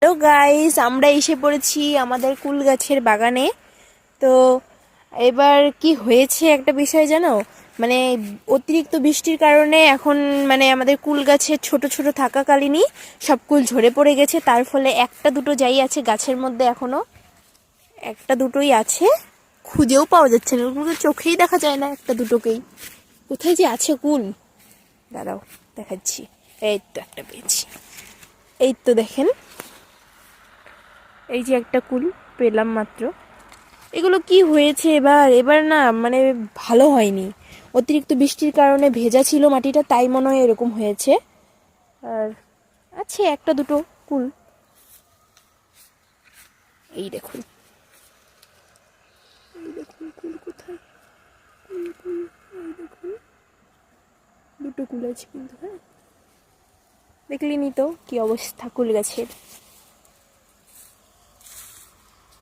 Hello guys, আমরা এসে পড়েছি আমাদের কুল গাছের বাগানে। তো এবার কি হয়েছে একটা বিষয় জানো, মানে অতিরিক্ত বৃষ্টির কারণে এখন আমাদের কুল গাছের ছোট ছোট থাকাকালীনই সব কুল ঝরে পড়ে গেছে। তার ফলে একটা দুটো যাই আছে গাছের মধ্যে, এখনো একটা দুটোই আছে, খুঁজেও পাওয়া যাচ্ছে না, ওগুলো চোখেই দেখা যায় না একটা দুটোকেই। কোথায় যে আছে কুল, দাঁড়াও দেখাচ্ছি। এই তো একটা পেয়েছি, এই তো দেখেন, এই যে একটা কুল পেলাম মাত্র। এগুলো কি হয়েছে এবার এবার না ভালো হয়নি, অতিরিক্ত বৃষ্টির কারণে ভেজা ছিল মাটিটা, তাই মনে হয় এরকম হয়েছে। আর আছে একটা দুটো কুল, এই দেখুন, এই দেখুন কুল কোথায়, কুল কুল, এই দেখুন দুটো কুল আছে কিন্তু। হ্যাঁ, দেখলিনি তো কি অবস্থা কুল গাছের।